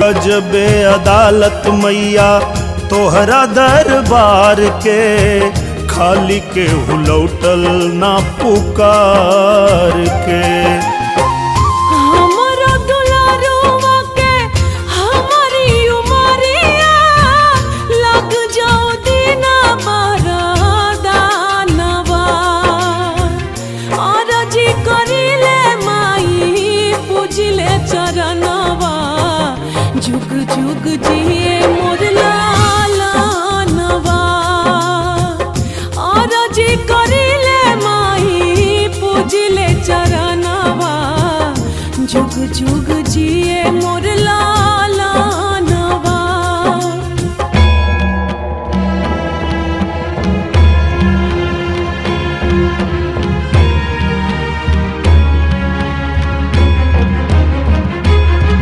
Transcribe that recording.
गजबे अदालत मैया तोहरा दरबार के, खाली के हुलौटल ना पुकार के। चरणवा जुग जुग जिए मोर